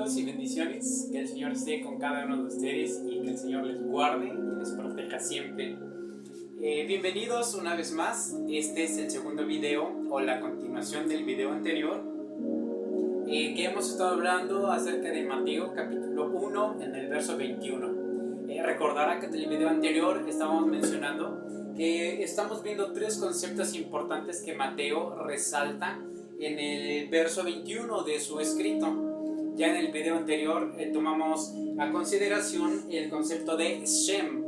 Saludos y bendiciones, que el Señor esté con cada uno de ustedes y que el Señor les guarde y les proteja siempre. Bienvenidos una vez más, este es el segundo video o la continuación del video anterior que hemos estado hablando acerca de Mateo capítulo 1 en el verso 21. Recordará que en el video anterior estábamos mencionando que estamos viendo tres conceptos importantes que Mateo resalta en el verso 21 de su escrito. Ya en el video anterior tomamos a consideración el concepto de Shem.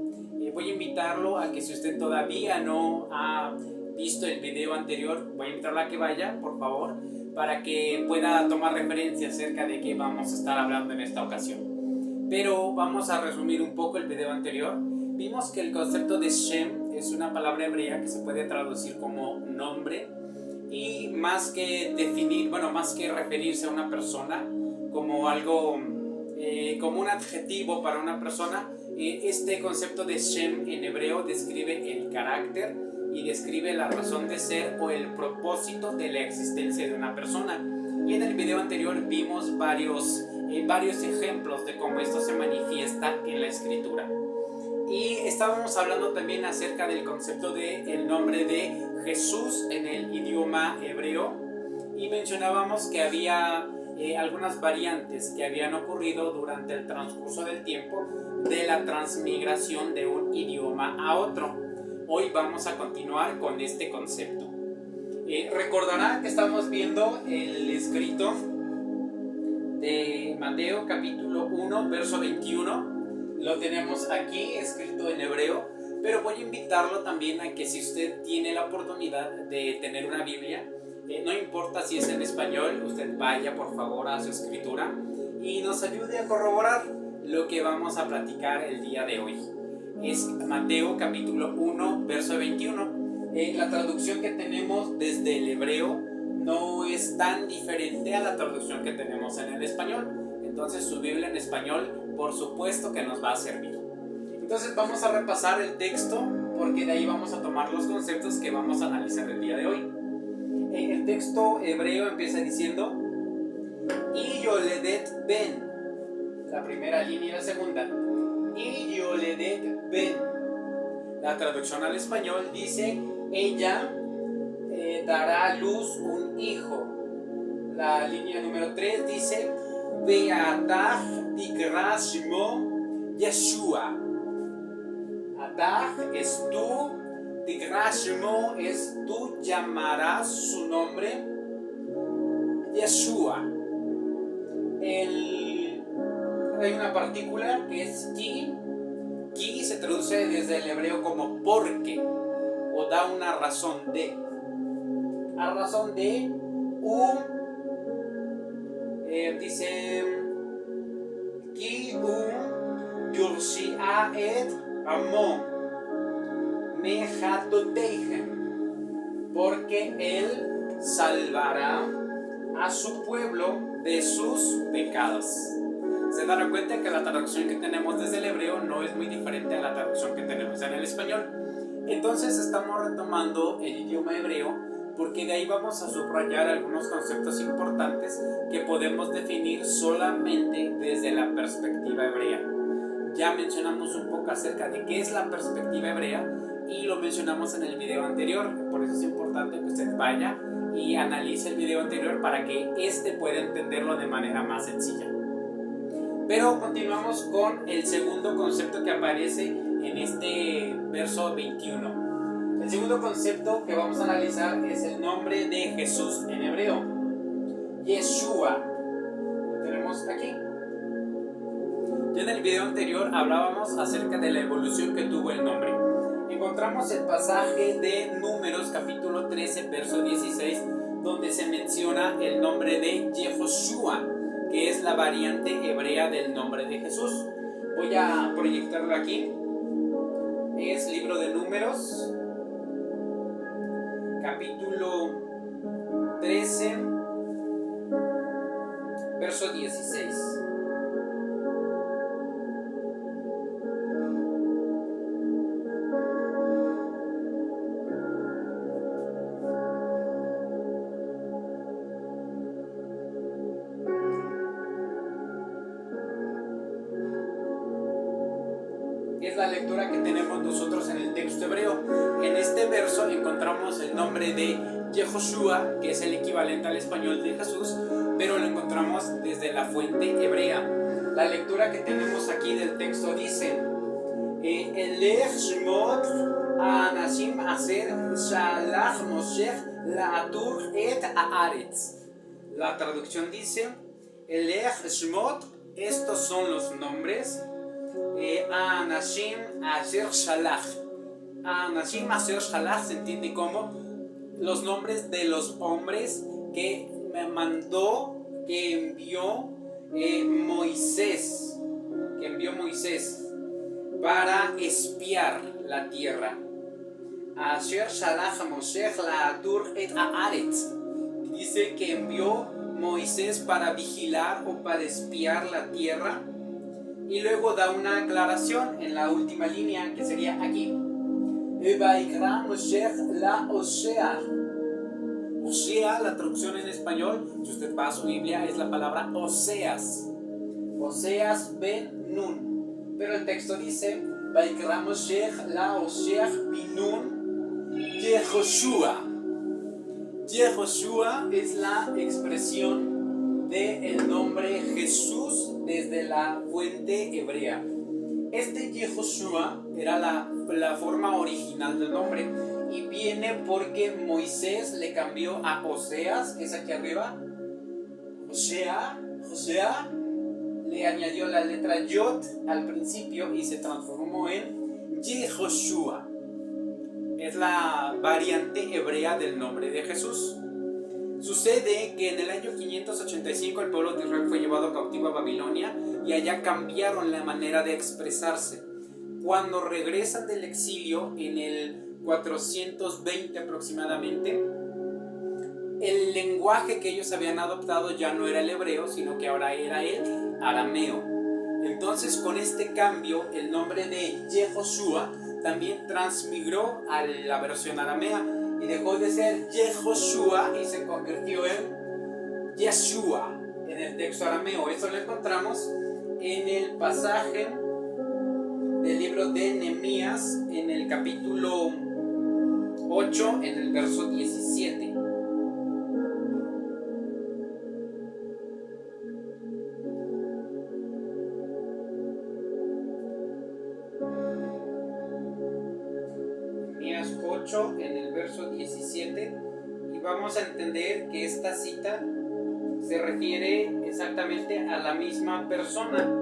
Voy a invitarlo a que si usted todavía no ha visto el video anterior, voy a invitarlo a que vaya, por favor, para que pueda tomar referencia acerca de qué vamos a estar hablando en esta ocasión. Pero vamos a resumir un poco el video anterior. Vimos que el concepto de Shem es una palabra hebrea que se puede traducir como nombre y más que definir, más que referirse a una persona como algo, como un adjetivo para una persona, este concepto de Shem en hebreo describe el carácter y describe la razón de ser o el propósito de la existencia de una persona. Y en el video anterior vimos varios ejemplos de cómo esto se manifiesta en la escritura. Y estábamos hablando también acerca del concepto del nombre de Jesús en el idioma hebreo y mencionábamos que había algunas variantes que habían ocurrido durante el transcurso del tiempo de la transmigración de un idioma a otro. Hoy vamos a continuar con este concepto. Recordará que estamos viendo el escrito de Mateo capítulo 1 verso 21. Lo tenemos aquí escrito en hebreo, pero voy a invitarlo también a que si usted tiene la oportunidad de tener una Biblia, no importa si es en español, usted vaya por favor a su escritura y nos ayude a corroborar lo que vamos a platicar el día de hoy. Es Mateo capítulo 1 verso 21. La traducción que tenemos desde el hebreo no es tan diferente a la traducción que tenemos en el español. Entonces su Biblia en español por supuesto que nos va a servir. Entonces vamos a repasar el texto porque de ahí vamos a tomar los conceptos que vamos a analizar el día de hoy. El texto hebreo empieza diciendo y yoledet ben, la primera línea y la segunda, y yoledet ben. La traducción al español dice ella dará a luz un hijo. La línea número 3 dice ve'atah tikra shmo Yeshua. Atah es tú, tikra shmo es tú llamarás su nombre Yeshua. Hay una partícula que es ki. Ki se traduce desde el hebreo como porque o da una razón de. A razón de dice ki yurshia et amo mejatoteihem, porque él salvará a su pueblo de sus pecados. Se dará cuenta que la traducción que tenemos desde el hebreo no es muy diferente a la traducción que tenemos en el español. Entonces estamos retomando el idioma hebreo porque de ahí vamos a subrayar algunos conceptos importantes que podemos definir solamente desde la perspectiva hebrea. Ya mencionamos un poco acerca de qué es la perspectiva hebrea y lo mencionamos en el video anterior, por eso es importante que usted vaya y analice el video anterior para que éste pueda entenderlo de manera más sencilla. Pero continuamos con el segundo concepto que aparece en este verso 21. El segundo concepto que vamos a analizar es el nombre de Jesús en hebreo. Yeshua. Lo tenemos aquí. Ya en el video anterior hablábamos acerca de la evolución que tuvo el nombre. Encontramos el pasaje de Números capítulo 13 verso 16 donde se menciona el nombre de Yehoshua, que es la variante hebrea del nombre de Jesús. Voy a proyectarlo aquí. Es libro de Números capítulo 13 verso 16. lectura que tenemos nosotros en el texto hebreo. En este verso encontramos el nombre de Yehoshua, que es el equivalente al español de Jesús, pero lo encontramos desde la fuente hebrea. La lectura que tenemos aquí del texto dice: Elech Shemot Anashim Aser Shalach Moshe La'atur et Haaretz. La traducción dice: Elech Shemot, estos son los nombres, Anashim Aser Shalach. Anashim Aser Shalach se entiende como los nombres de los hombres que me mandó, que envió Moisés, para espiar la tierra. Asher Shalach Moshe La'atur et Haaretz. Dice que envió Moisés para vigilar o para espiar la tierra. Y luego da una aclaración en la última línea, que sería aquí: Vaikra Moshe la Osea. Osea, la traducción en español, si usted va a su Biblia, es la palabra Oseas. Oseas ben Nun. Pero el texto dice: Vaikra Moshe la Osea binun Yehoshua. Yehoshua es la expresión del nombre Jesús desde la fuente hebrea. Este Yehoshua era la forma original del nombre y viene porque Moisés le cambió a Oseas, que es aquí arriba. Osea le añadió la letra Yod al principio y se transformó en Yehoshua. Es la variante hebrea del nombre de Jesús. Sucede que en el año 585 el pueblo de Israel fue llevado cautivo a Babilonia y allá cambiaron la manera de expresarse. Cuando regresan del exilio en el 420 aproximadamente, el lenguaje que ellos habían adoptado ya no era el hebreo, sino que ahora era el arameo. Entonces, con este cambio, el nombre de Yehoshua también transmigró a la versión aramea y dejó de ser Yehoshua y se convirtió en Yeshua en el texto arameo. Esto lo encontramos en el pasaje del libro de Nehemías, en el capítulo 8, en el verso 17. Nehemías 8, en el verso 17, y vamos a entender que esta cita se refiere exactamente a la misma persona.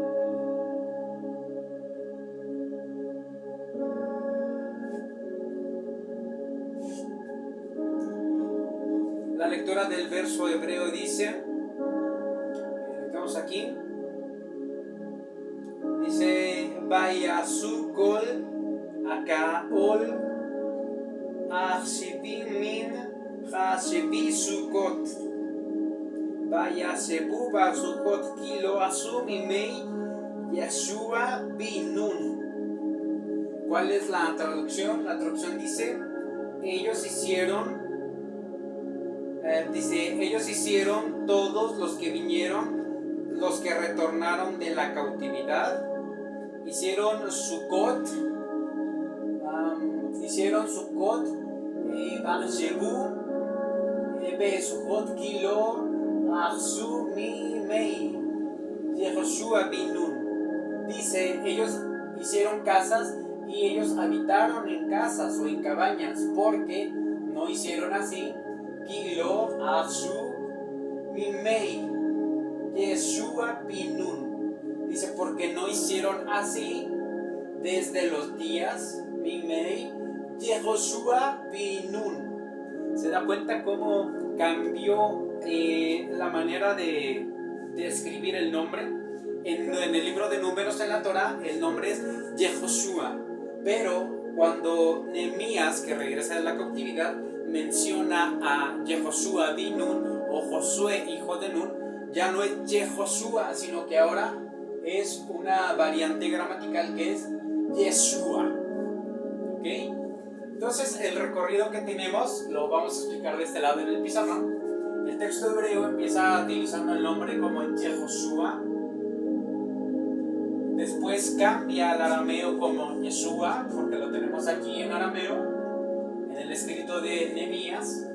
La lectura del verso hebreo dice, estamos aquí, dice: Vayasu kol akaol achshivim min chashevi sukot vayasebu basukot kilo asu mimei Yeshua binun. ¿Cuál es la traducción? La traducción dice: ellos hicieron todos los que vinieron, los que retornaron de la cautividad, hicieron Sukkot, Barshebu, Besukot Kilo, Achsu Mimei, Yehoshua Binun. Dice: ellos hicieron casas y ellos habitaron en casas o en cabañas, porque no hicieron así. Kilo Achsu Mimei, Yeshua Binun. Dice: porque no hicieron así desde los días Mimei, Yehoshua Binun. ¿Se da cuenta cómo cambió la manera de escribir el nombre? En el libro de Números en la Torá, el nombre es Yehoshua, pero cuando Nehemías, que regresa de la cautividad, menciona a Yehoshua Binun o Josué hijo de Nun, ya no es Yehoshua, sino que ahora es una variante gramatical que es Yeshua. ¿Ok? Entonces, el recorrido que tenemos lo vamos a explicar de este lado en el pizarrón. El texto hebreo empieza utilizando el nombre como Yehoshua. Después Después cambia al arameo como Yeshua, porque lo tenemos aquí en arameo, en el escrito de Nehemías.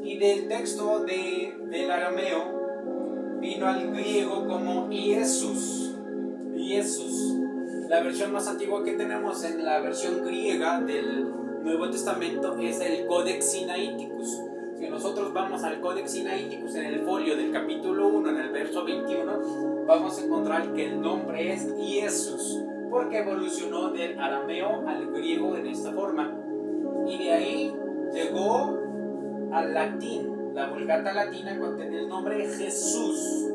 Y del texto del arameo vino al griego como Jesús. La versión más antigua que tenemos en la versión griega del Nuevo Testamento es el Codex Sinaiticus. Si nosotros vamos al Codex Sinaiticus en el folio del capítulo 1, en el verso 21, vamos a encontrar que el nombre es Jesús, porque evolucionó del arameo al griego en esta forma. Y de ahí llegó al latín. La Vulgata latina contiene el nombre Jesús,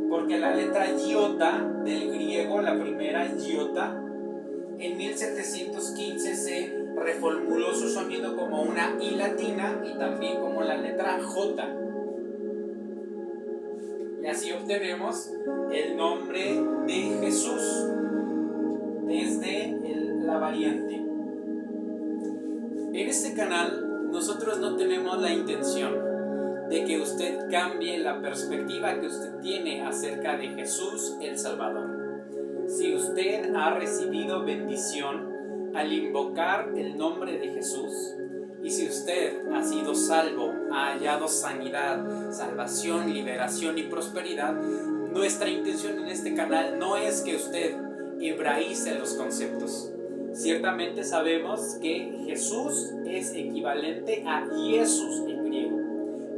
porque la letra iota del griego, la primera iota, en 1715 se reformuló su sonido como una I latina y también como la letra J. Y así obtenemos el nombre de Jesús desde la variante. En este canal nosotros no tenemos la intención de que usted cambie la perspectiva que usted tiene acerca de Jesús el Salvador. Si usted ha recibido bendición al invocar el nombre de Jesús, y si usted ha sido salvo, ha hallado sanidad, salvación, liberación y prosperidad, nuestra intención en este canal no es que usted hebraice los conceptos. Ciertamente sabemos que Jesús es equivalente a Jesús en griego.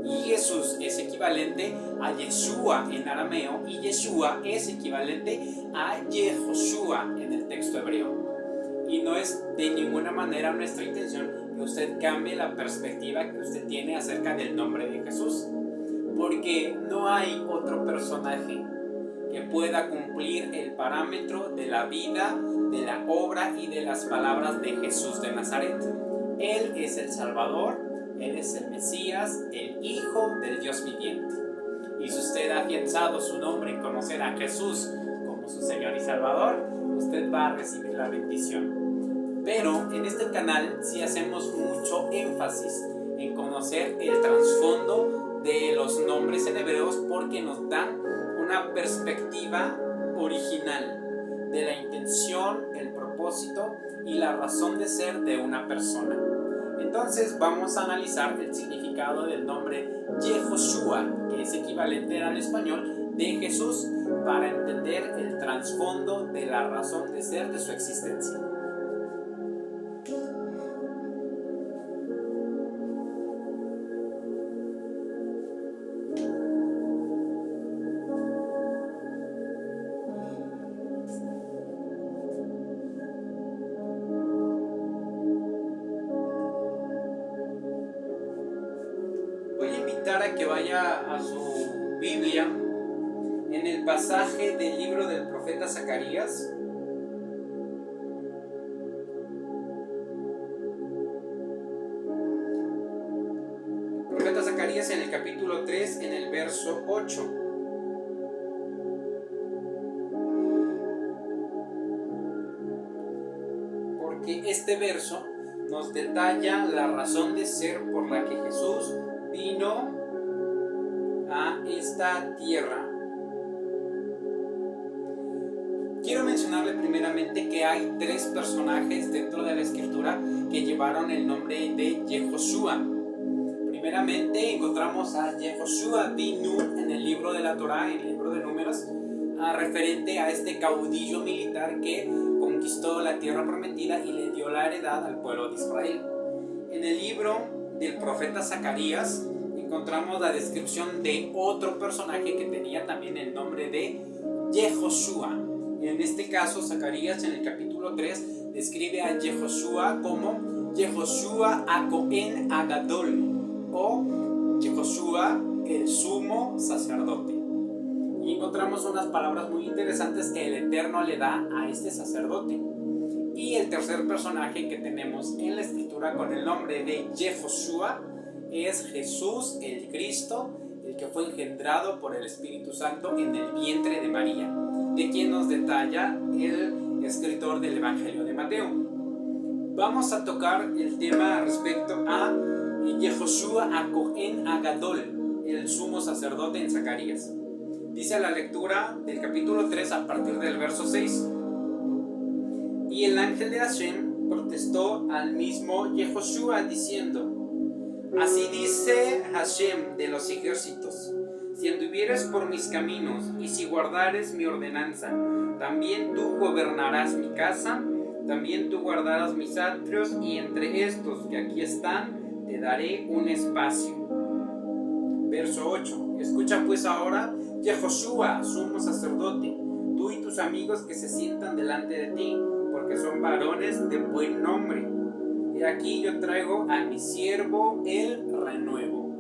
Y Jesús es equivalente a Yeshua en arameo, y Yeshua es equivalente a Yehoshua en el texto hebreo. Y no es de ninguna manera nuestra intención que usted cambie la perspectiva que usted tiene acerca del nombre de Jesús, porque no hay otro personaje que pueda cumplir el parámetro de la vida, de la obra y de las palabras de Jesús de Nazaret. Él es el Salvador. Él es el Mesías, el Hijo del Dios viviente. Y si usted ha afianzado su nombre en conocer a Jesús como su Señor y Salvador, usted va a recibir la bendición. Pero en este canal sí hacemos mucho énfasis en conocer el trasfondo de los nombres en hebreos, porque nos dan una perspectiva original de la intención, el propósito y la razón de ser de una persona. Entonces vamos a analizar el significado del nombre Yehoshua, que es equivalente al español de Jesús, para entender el trasfondo de la razón de ser de su existencia. A que vaya a su Biblia en el pasaje del libro del profeta Zacarías. El profeta Zacarías en el capítulo 3, en el verso 8. Porque este verso nos detalla la razón de ser por la que Jesús vino a esta tierra. Quiero mencionarle primeramente que hay tres personajes dentro de la escritura que llevaron el nombre de Yehoshua. Primeramente encontramos a Yehoshua bin Nun en el libro de la Torá, en el libro de Números, referente a este caudillo militar que conquistó la tierra prometida y le dio la heredad al pueblo de Israel. En el libro del profeta Zacarías encontramos la descripción de otro personaje que tenía también el nombre de Yehoshua. En este caso, Zacarías en el capítulo 3 describe a Yehoshua como Yehoshua HaKohen Agadol, o Yehoshua el sumo sacerdote. Y encontramos unas palabras muy interesantes que el Eterno le da a este sacerdote. Y el tercer personaje que tenemos en la escritura con el nombre de Yehoshua es Jesús el Cristo, el que fue engendrado por el Espíritu Santo en el vientre de María, de quien nos detalla el escritor del Evangelio de Mateo. Vamos a tocar el tema respecto a Yehoshua HaKohen Agadol, el sumo sacerdote en Zacarías. Dice la lectura del capítulo 3 a partir del verso 6: Y el ángel de Hashem protestó al mismo Yehoshua diciendo: así dice Hashem de los ejércitos: si anduvieres por mis caminos y si guardares mi ordenanza, también tú gobernarás mi casa, también tú guardarás mis atrios, y entre estos que aquí están te daré un espacio. Verso 8. Escucha pues ahora, Yehoshua, sumo sacerdote, tú y tus amigos que se sientan delante de ti, porque son varones de buen nombre. Y aquí yo traigo a mi siervo el renuevo.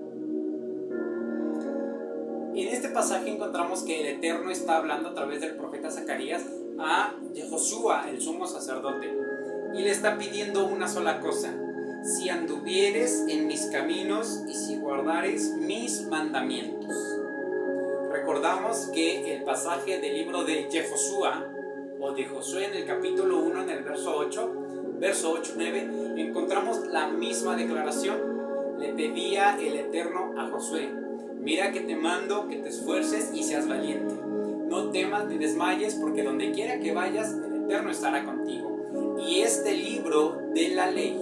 En este pasaje encontramos que el Eterno está hablando a través del profeta Zacarías a Yehoshua, el sumo sacerdote, y le está pidiendo una sola cosa: si anduvieres en mis caminos y si guardares mis mandamientos. Recordamos que el pasaje del libro de Yehoshua o de Josué en el capítulo 1 en el verso 8-9 encontramos la misma declaración. Le pedía el Eterno a Josué: mira que te mando que te esfuerces y seas valiente, no temas ni desmayes, porque donde quiera que vayas el Eterno estará contigo. Y este libro de la ley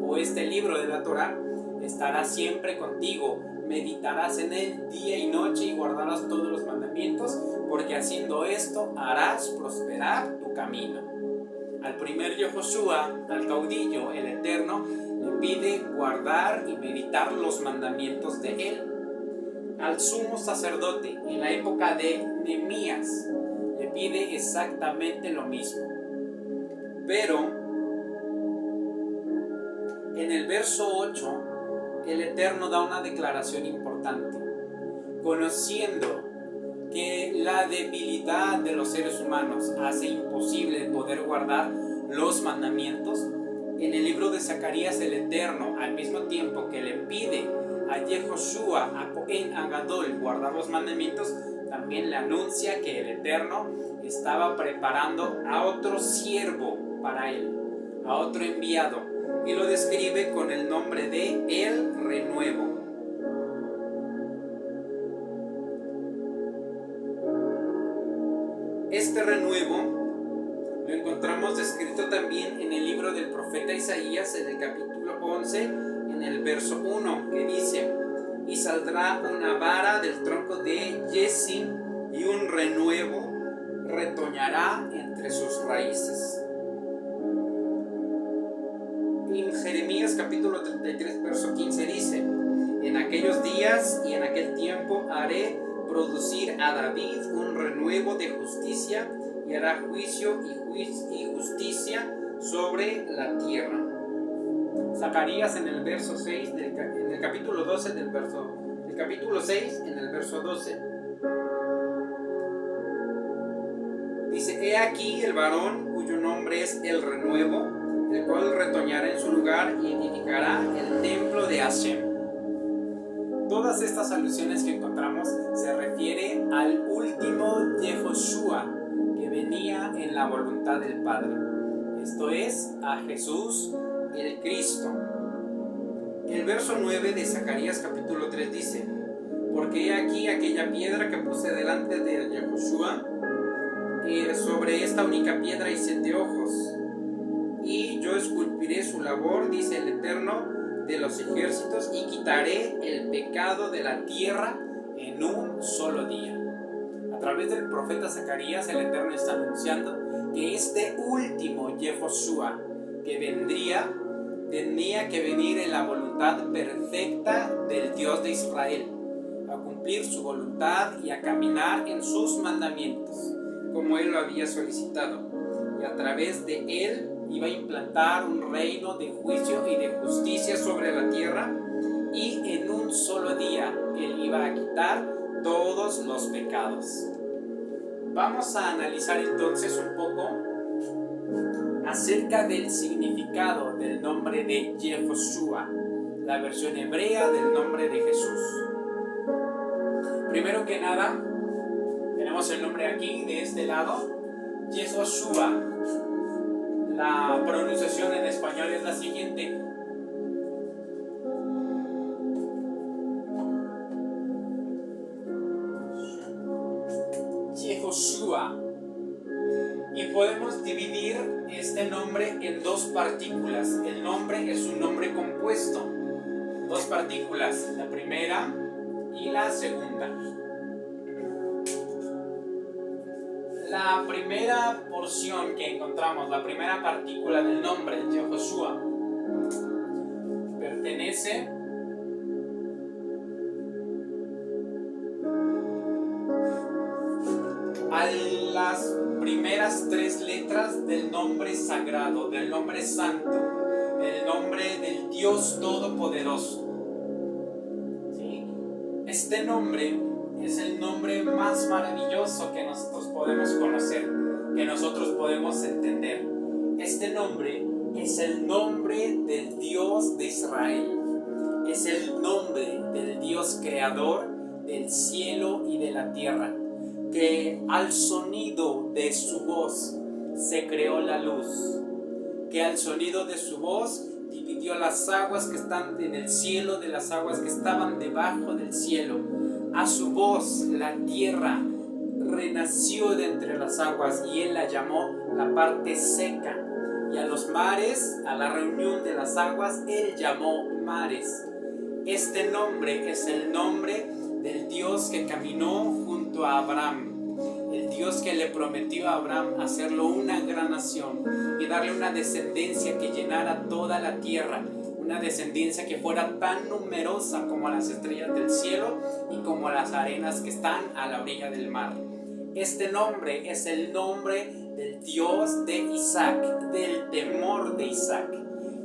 o este libro de la Torah estará siempre contigo, meditarás en él día y noche y guardarás todos los mandamientos, porque haciendo esto harás prosperar tu camino. Al primer Yehoshua, al caudillo, el Eterno le pide guardar y meditar los mandamientos de él. Al sumo sacerdote en la época de Nehemías le pide exactamente lo mismo. Pero en el verso 8 el Eterno da una declaración importante. Conociendo que la debilidad de los seres humanos hace imposible poder guardar los mandamientos, en el libro de Zacarías el Eterno, al mismo tiempo que le pide a Yehoshua, a Cohen Agadol, guardar los mandamientos, también le anuncia que el Eterno estaba preparando a otro siervo para él, a otro enviado, y lo describe con el nombre de el renuevo. Este renuevo lo encontramos descrito también en el libro del profeta Isaías, en el capítulo 11, en el verso 1, que dice: y saldrá una vara del tronco de Jesé y un renuevo retoñará entre sus raíces. En Jeremías capítulo 33, verso 15 dice: en aquellos días y en aquel tiempo haré producir a David un renuevo de justicia, y hará juicio y justicia sobre la tierra. Zacarías en el verso 6 en el capítulo 12 del capítulo 6 en el verso 12 dice: he aquí el varón cuyo nombre es el renuevo, el cual retoñará en su lugar y edificará el templo de Hashem. Todas estas alusiones que encontramos se refieren al último Yehoshua que venía en la voluntad del Padre, esto es, a Jesús el Cristo. El verso 9 de Zacarías capítulo 3 dice: porque he aquí aquella piedra que puse delante de Yehoshua, sobre esta única piedra hice de ojos, y yo esculpiré su labor, dice el Eterno de los ejércitos, y quitaré el pecado de la tierra en un solo día. A través del profeta Zacarías el Eterno está anunciando que este último Yehoshua que vendría, tenía que venir en la voluntad perfecta del Dios de Israel, a cumplir su voluntad y a caminar en sus mandamientos, como Él lo había solicitado, y a través de Él iba a implantar un reino de juicio y de justicia sobre la tierra, y en un solo día Él iba a quitar todos los pecados. Vamos a analizar entonces un poco acerca del significado del nombre de Yehoshua, la versión hebrea del nombre de Jesús. Primero que nada, tenemos el nombre aquí, de este lado, Yehoshua. La pronunciación en español es la siguiente: Yehoshua. Y podemos dividir este nombre en dos partículas. El nombre es un nombre compuesto. Dos partículas, la primera y la segunda. La primera porción que encontramos, la primera partícula del nombre, Yehoshua, pertenece a las primeras tres letras del nombre sagrado, del nombre santo, el nombre del Dios Todopoderoso. ¿Sí? Este nombre es el nombre más maravilloso que nosotros podemos conocer, que nosotros podemos entender. Este nombre es el nombre del Dios de Israel. Es el nombre del Dios creador del cielo y de la tierra, que al sonido de su voz se creó la luz, que al sonido de su voz dividió las aguas que están en el cielo de las aguas que estaban debajo del cielo. A su voz la tierra renació de entre las aguas y él la llamó la parte seca, y a los mares, a la reunión de las aguas, él llamó mares. Este nombre es el nombre del Dios que caminó junto a Abraham, el Dios que le prometió a Abraham hacerlo una gran nación y darle una descendencia que llenara toda la tierra, una descendencia que fuera tan numerosa como las estrellas del cielo y como las arenas que están a la orilla del mar. Este nombre es el nombre del Dios de Isaac, del temor de Isaac.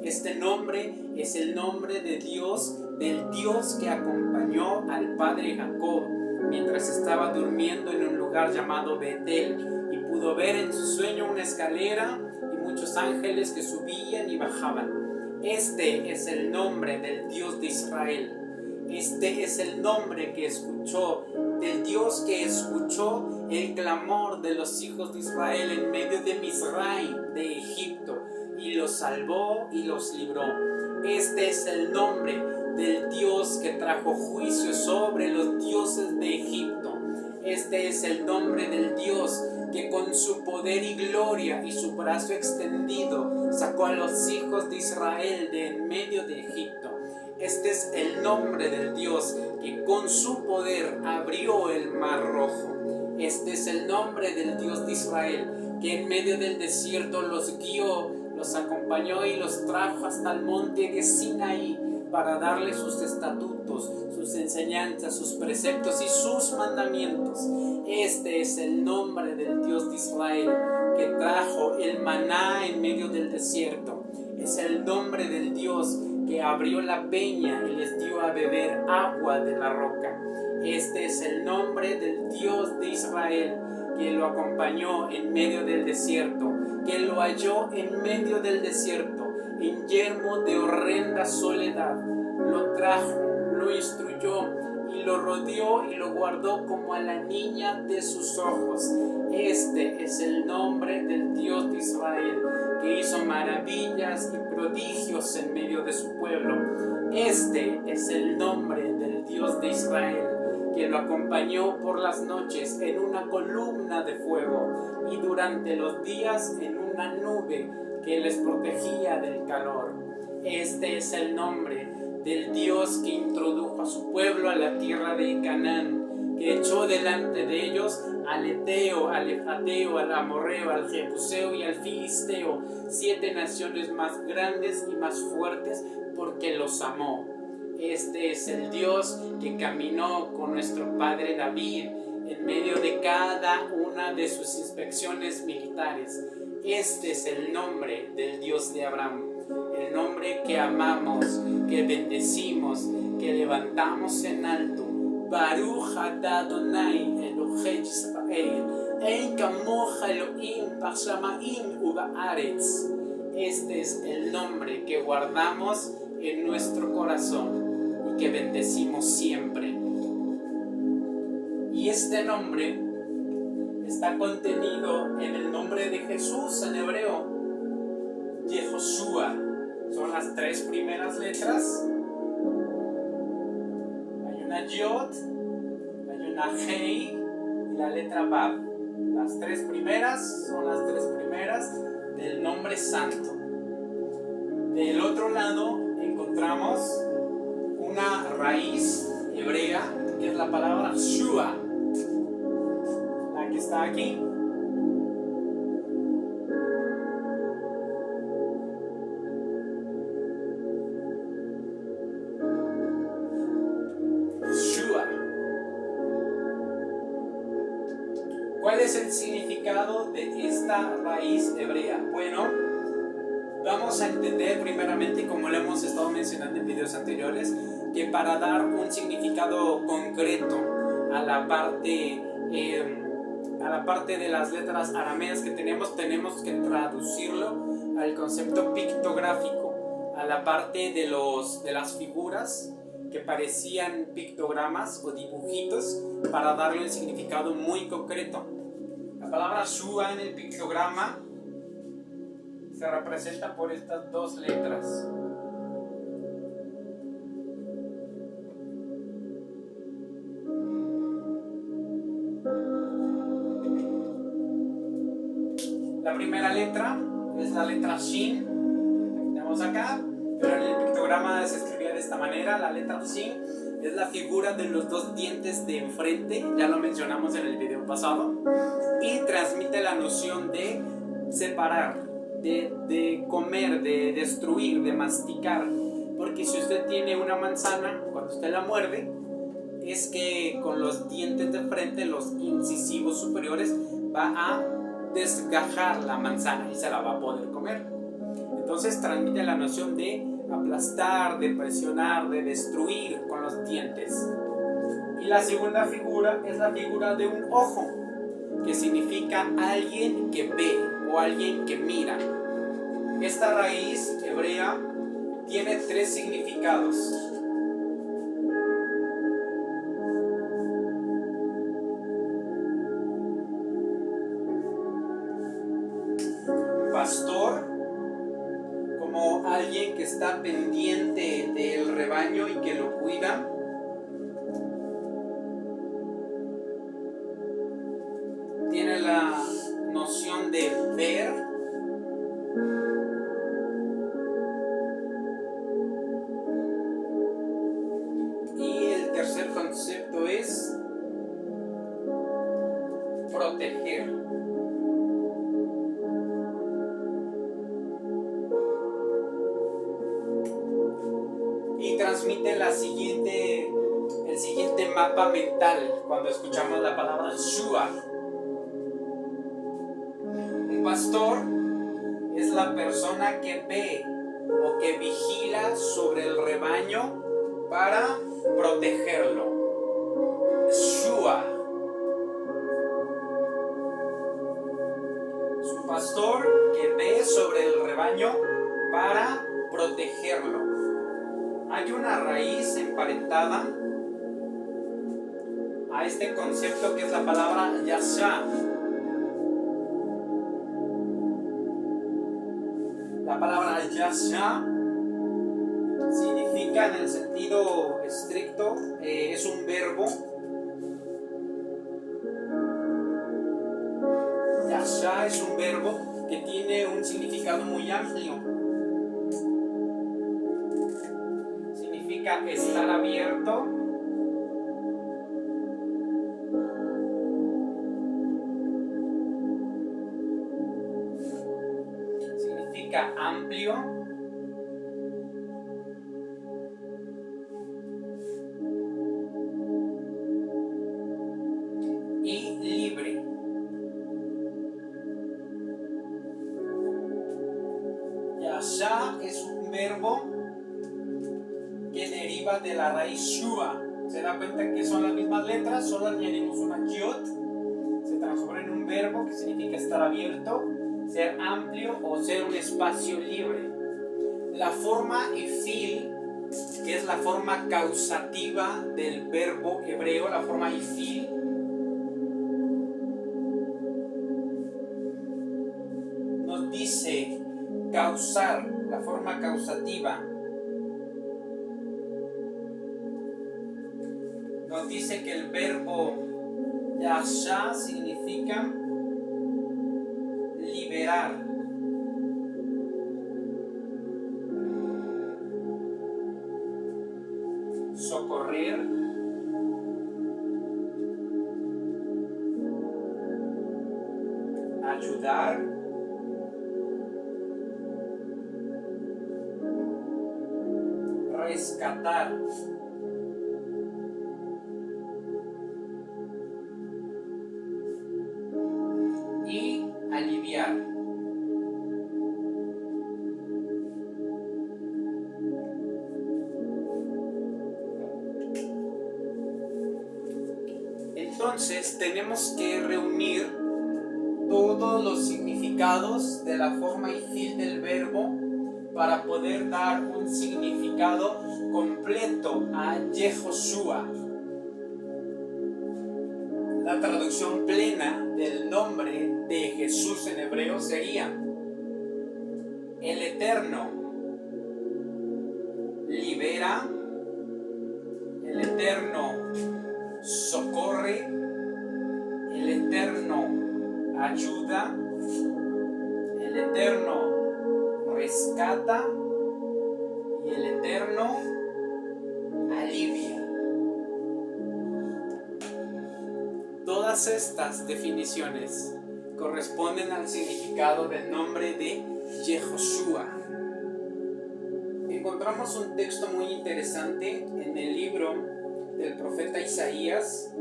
Este nombre es el nombre de Dios, del Dios que acompañó al padre Jacob mientras estaba durmiendo en un lugar llamado Betel y pudo ver en su sueño una escalera y muchos ángeles que subían y bajaban. Este es el nombre del Dios de Israel. Este es el nombre que escuchó, del Dios que escuchó el clamor de los hijos de Israel en medio de Misraim, de Egipto, y los salvó y los libró. Este es el nombre del Dios que trajo juicio sobre los dioses de Egipto. Este es el nombre del Dios que con su poder y gloria y su brazo extendido sacó a los hijos de Israel de en medio de Egipto. Este es el nombre del Dios que con su poder abrió el mar rojo. Este es el nombre del Dios de Israel que en medio del desierto los guió, los acompañó y los trajo hasta el monte de Sinaí para darles sus estatutos, sus enseñanzas, sus preceptos y sus mandamientos. Este es el nombre del Dios de Israel que trajo el maná en medio del desierto. Es el nombre del Dios que abrió la peña y les dio a beber agua de la roca. Este es el nombre del Dios de Israel que lo acompañó en medio del desierto, que lo halló en medio del desierto, en yermo de horrenda soledad. Lo trajo, lo instruyó y lo rodeó y lo guardó como a la niña de sus ojos. Este es el nombre del Dios de Israel, que hizo maravillas y prodigios en medio de su pueblo. Este es el nombre del Dios de Israel, que lo acompañó por las noches en una columna de fuego y durante los días en una nube que les protegía del calor. Este es el nombre del Dios que introdujo a su pueblo a la tierra de Canaán, que echó delante de ellos al Eteo, al Efrateo, al Amorreo, al Jebuseo y al Filisteo, 7 naciones más grandes y más fuertes, porque los amó. Este es el Dios que caminó con nuestro padre David en medio de cada una de sus inspecciones militares. Este es el nombre del Dios de Abraham, el nombre que amamos, que bendecimos, que levantamos en alto. Baruch atah Adonai Elohei Israel, ein kamoja Elohim bashamaim ubaaretz. Este es el nombre que guardamos en nuestro corazón y que bendecimos siempre. Y este nombre está contenido en el nombre de Jesús en hebreo, Yehoshua. Son las 3 primeras letras. Hay una Yod, hay una Hei y la letra Vav. Las 3 primeras son las 3 primeras del nombre santo. Del otro lado encontramos una raíz hebrea que es la palabra Shua, la que está aquí. Shua. ¿Cuál es el significado de esta raíz hebrea? Bueno, vamos a entender primeramente, como lo hemos estado mencionando en videos anteriores, que para dar un significado concreto a la parte de las letras arameas que tenemos que traducirlo al concepto pictográfico, a la parte de las figuras que parecían pictogramas o dibujitos, para darle un significado muy concreto. La palabra Shua en el pictograma se representa por estas dos letras. La primera letra es la letra Shin, la que tenemos acá, pero en el pictograma se escribía de esta manera. La letra Shin es la figura de los dos dientes de enfrente, ya lo mencionamos en el video pasado, y transmite la noción de separar, de comer, de destruir, de masticar. Porque si usted tiene una manzana, cuando usted la muerde, es que con los dientes de frente, los incisivos superiores, va a desgajar la manzana y se la va a poder comer. Entonces transmite la noción de aplastar, de presionar, de destruir con los dientes. Y la segunda figura es la figura de un ojo, que significa alguien que ve o alguien que mira. Esta raíz hebrea tiene tres significados. Pastor, como alguien que está pendiente del rebaño y que lo cuida. Tiene la noción de ver. Y el tercer concepto es proteger. Y transmite el siguiente mapa mental cuando escuchamos la palabra Shua. Un pastor es la persona que ve o que vigila sobre el rebaño para protegerlo. Shua. Es un pastor que ve sobre el rebaño para protegerlo. Hay una raíz emparentada a este concepto que es la palabra Yasha. La palabra Yasha significa, en el sentido estricto, es un verbo. Yasha es un verbo que tiene un significado muy amplio. Significa estar abierto, significa amplio, y libre. Yasha es un verbo que deriva de la raíz Shua. Se da cuenta que son las mismas letras, solo añadimos una yod. Se transforma en un verbo que significa estar abierto, ser amplio o ser un espacio libre. La forma ifil, que es la forma causativa del verbo hebreo, la forma ifil, nos dice causar, la forma causativa. Nos dice que el verbo yasha significa liberar, socorrer, ayudar, rescatar, y aliviar. Entonces tenemos que reunir todos los significados de la forma y fin del verbo para poder dar un significado completo a Yehoshua. La traducción plena del nombre de Jesús en hebreo sería el Eterno libera, el Eterno socorre, el Eterno ayuda, el Eterno rescata y el Eterno alivia. Todas estas definiciones corresponden al significado del nombre de Yehoshua. Encontramos un texto muy interesante en el libro del profeta Isaías,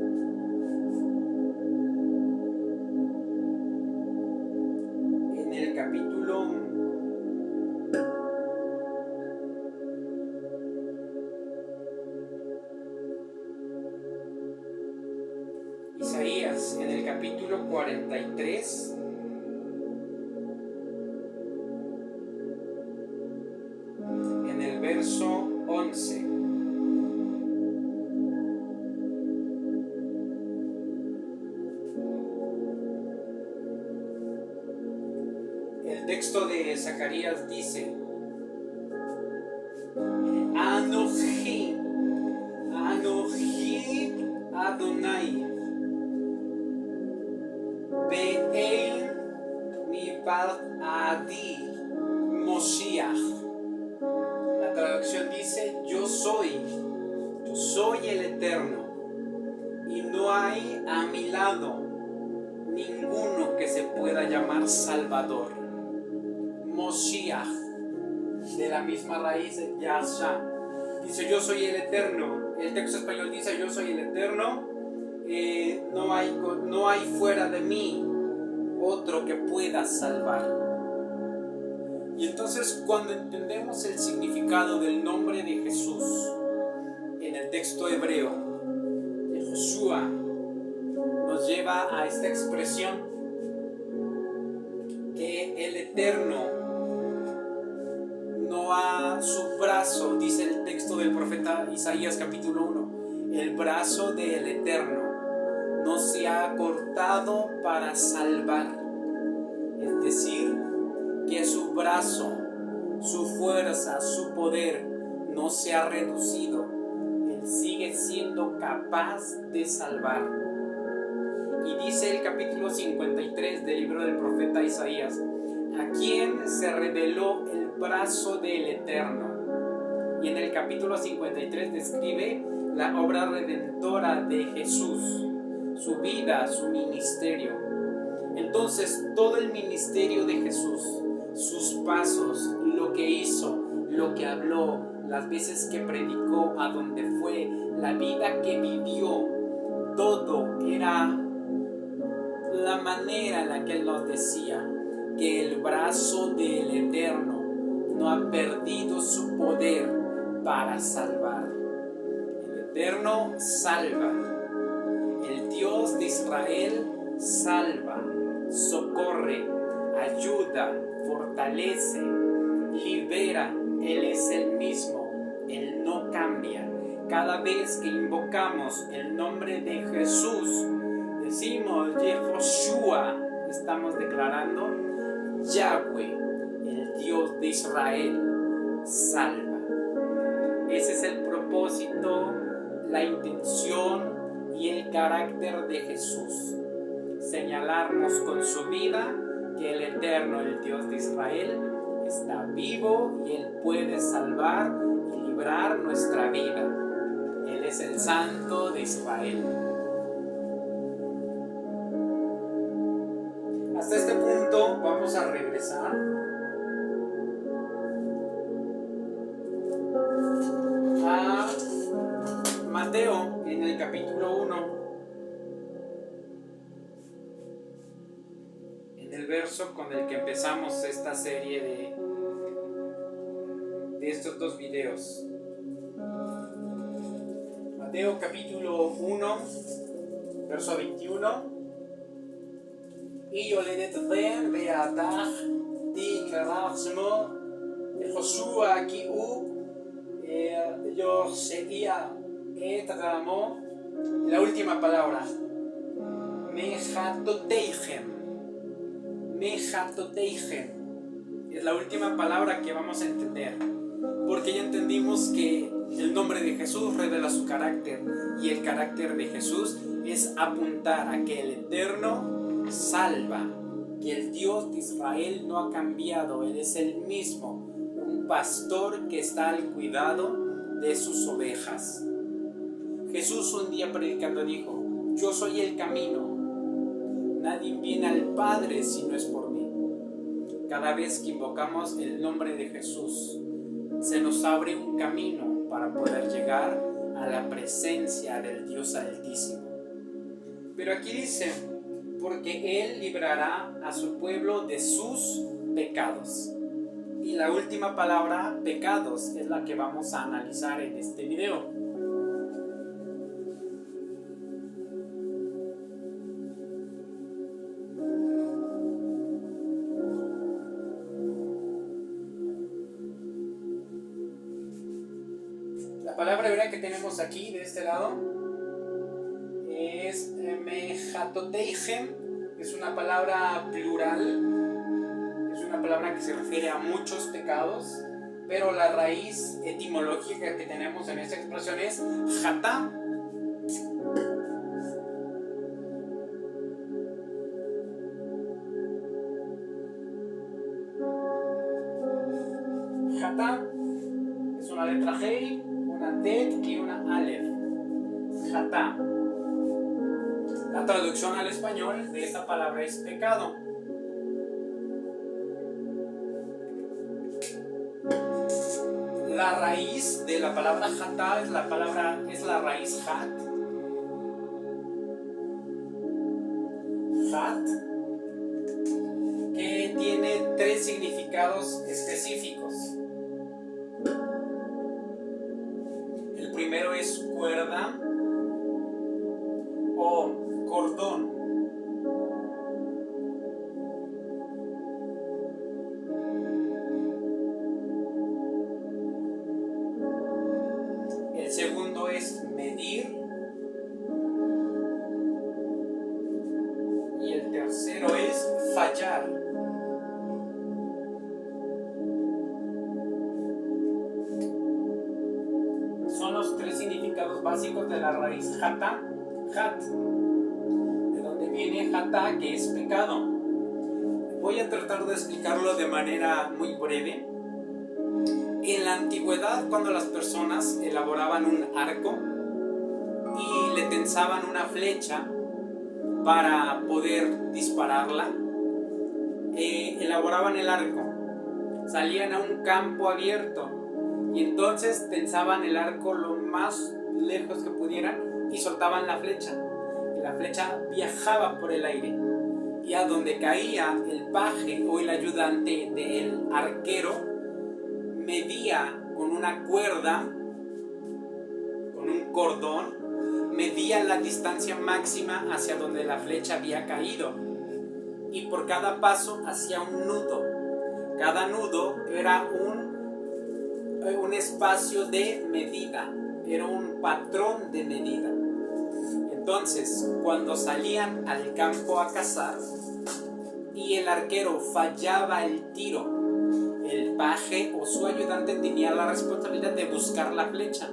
en el capítulo 43, en el verso 11. El texto de Zacarías dice: Anochi, Anochi Adonai, Be'en Mibad Adi Moshiach. La traducción dice: yo soy el Eterno, y no hay a mi lado ninguno que se pueda llamar Salvador. Moshiach, de la misma raíz de Yasha, dice: yo soy el Eterno. El texto español dice: yo soy el Eterno, no hay fuera de mí otro que pueda salvar. Y entonces, cuando entendemos el significado del nombre de Jesús en el texto hebreo, Yehoshua nos lleva a esta expresión que el Eterno no ha su brazo, dice el texto del profeta Isaías capítulo 1, el brazo del Eterno no se ha cortado para salvar, es decir, que su brazo, su fuerza, su poder no se ha reducido. Él sigue siendo capaz de salvar. Y dice el capítulo 53 del libro del profeta Isaías: a quien se reveló el brazo del Eterno. Y en el capítulo 53 describe la obra redentora de Jesús, su vida, su ministerio. Entonces, todo el ministerio de Jesús, sus pasos, lo que hizo, lo que habló, las veces que predicó, a donde fue, la vida que vivió, todo era la manera en la que Él nos decía que el brazo del Eterno no ha perdido su poder para salvar. El Eterno salva. El Dios de Israel salva, socorre, ayuda, fortalece, libera. Él es el mismo, Él no cambia. Cada vez que invocamos el nombre de Jesús, decimos Yehoshua, estamos declarando: Yahweh, el Dios de Israel, salva. Ese es el propósito, la intención y el carácter de Jesús: señalarnos con su vida que el Eterno, el Dios de Israel, está vivo y Él puede salvar y librar nuestra vida. Él es el Santo de Israel. Hasta este punto vamos a regresar a Mateo en el capítulo 1, en el verso con el que empezamos esta serie de estos dos videos. Mateo capítulo 1, verso 21. יולדת בן ויעתך תקרא שמו יהושע כי הוא יושיע את עמו. La última palabra, mejatoteihem. Es la última palabra que vamos a entender, porque ya entendimos que el nombre de Jesús revela su carácter, y el carácter de Jesús es apuntar a que el Eterno salva, que el Dios de Israel no ha cambiado. Él es el mismo, un pastor que está al cuidado de sus ovejas. Jesús un día predicando dijo: yo soy el camino, nadie viene al Padre si no es por mí. Cada vez que invocamos el nombre de Jesús, se nos abre un camino para poder llegar a la presencia del Dios Altísimo. Pero aquí dice: porque Él librará a su pueblo de sus pecados. Y la última palabra, pecados, es la que vamos a analizar en este video. La palabra hebrea que tenemos aquí, de este lado, es mejatoteihem. Es una palabra plural, es una palabra que se refiere a muchos pecados, pero la raíz etimológica que tenemos en esta expresión es jatá. Jatá es una letra Hei, una Tet y una Aleph. Jatá. La traducción al español de esta palabra es pecado. La raíz de la palabra jatá es la raíz hat. Hat, que tiene 3 significados específicos. El primero es cuerda o cordón. El segundo es medir. Y el tercero es fallar. Son los 3 significados básicos de la raíz jatá, hat, de donde viene jatá, que es pecado. Voy a tratar de explicarlo de manera muy breve. En la antigüedad, cuando las personas elaboraban un arco y le tensaban una flecha para poder dispararla, elaboraban el arco, salían a un campo abierto y entonces tensaban el arco lo más lejos que pudieran y soltaban la flecha. Y la flecha viajaba por el aire, y a donde caía el paje o el ayudante del arquero medía con una cuerda, con un cordón, medía la distancia máxima hacia donde la flecha había caído, y por cada paso hacía un nudo. Cada nudo era un espacio de medida, era un patrón de medida. Entonces, cuando salían al campo a cazar y el arquero fallaba el tiro, el paje o su ayudante tenía la responsabilidad de buscar la flecha.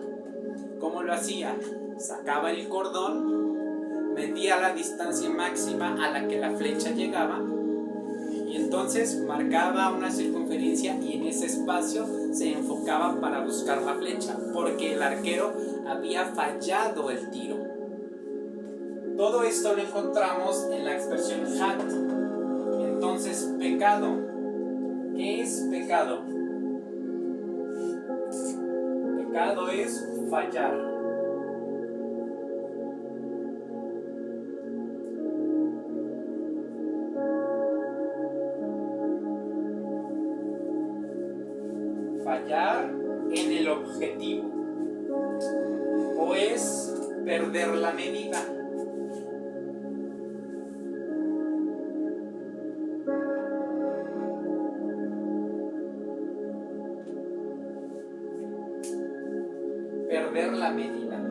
¿Cómo lo hacía? Sacaba el cordón, medía la distancia máxima a la que la flecha llegaba y entonces marcaba una circunferencia, y en ese espacio se enfocaba para buscar la flecha, porque el arquero había fallado el tiro. Todo esto lo encontramos en la expresión hat. Entonces, pecado. ¿Qué es pecado? Pecado es fallar. Fallar en el objetivo. O es perder la medida. Perder la medida.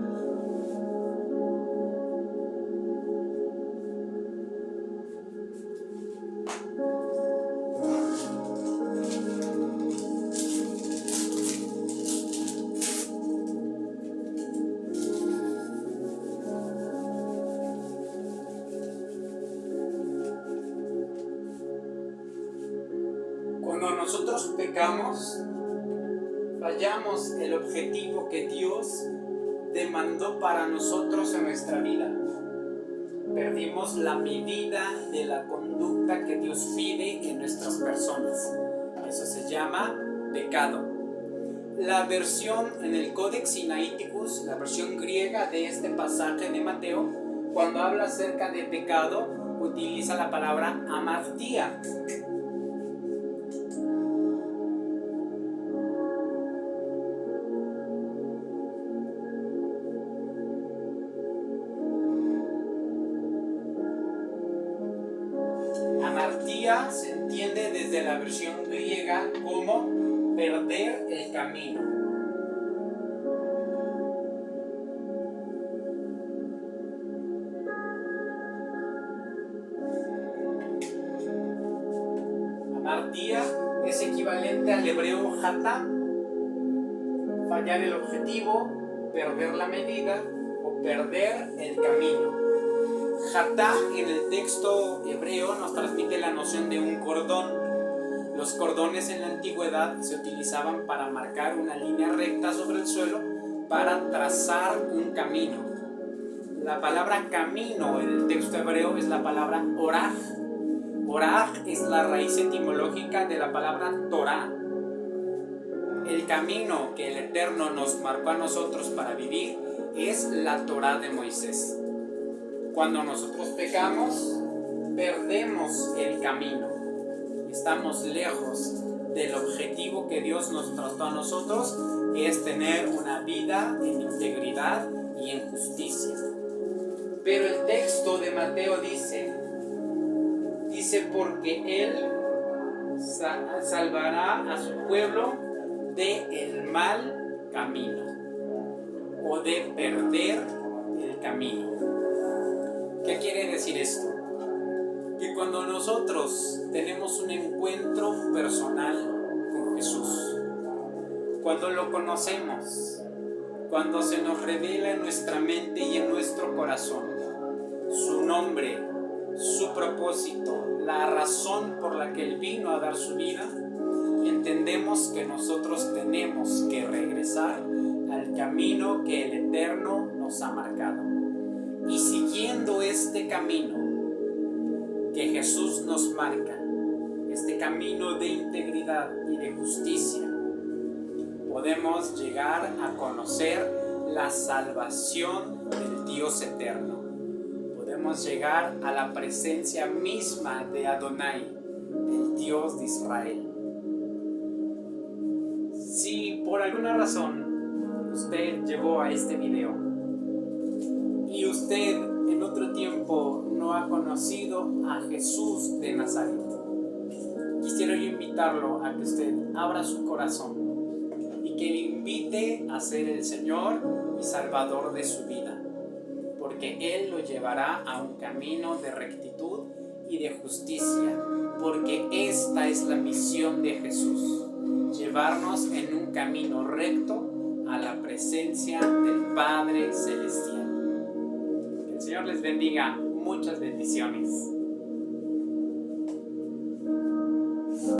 Cuando nosotros pecamos, fallamos el objetivo que Dios demandó para nosotros en nuestra vida. Perdimos la medida de la conducta que Dios pide en nuestras personas. Eso se llama pecado. La versión en el Codex Sinaiticus, la versión griega de este pasaje de Mateo, cuando habla acerca de pecado, utiliza la palabra amartía. Amartía se entiende desde la versión griega como perder el camino. Amartía es equivalente al hebreo hatá, fallar el objetivo, perder la medida o perder el camino. Hatá en el texto hebreo nos transmite la noción de un cordón. Los cordones en la antigüedad se utilizaban para marcar una línea recta sobre el suelo para trazar un camino. La palabra camino en el texto hebreo es la palabra oraj. Oraj es la raíz etimológica de la palabra Torah. El camino que el Eterno nos marcó a nosotros para vivir es la Torah de Moisés. Cuando nosotros pecamos, perdemos el camino. Estamos lejos del objetivo que Dios nos trató a nosotros, que es tener una vida en integridad y en justicia. Pero el texto de Mateo dice porque Él salvará a su pueblo del mal camino o de perder el camino. ¿Qué quiere decir esto? Que cuando nosotros tenemos un encuentro personal con Jesús, cuando lo conocemos, cuando se nos revela en nuestra mente y en nuestro corazón su nombre, su propósito, la razón por la que Él vino a dar su vida, entendemos que nosotros tenemos que regresar al camino que el Eterno nos ha marcado. Y siguiendo este camino que Jesús nos marca, este camino de integridad y de justicia, podemos llegar a conocer la salvación del Dios eterno. Podemos llegar a la presencia misma de Adonai, el Dios de Israel. Si por alguna razón usted llegó a este video y usted en otro tiempo no ha conocido a Jesús de Nazaret, quisiera yo invitarlo a que usted abra su corazón y que le invite a ser el Señor y Salvador de su vida, porque Él lo llevará a un camino de rectitud y de justicia, porque esta es la misión de Jesús, llevarnos en un camino recto a la presencia del Padre Celestial. Que el Señor les bendiga, muchas bendiciones.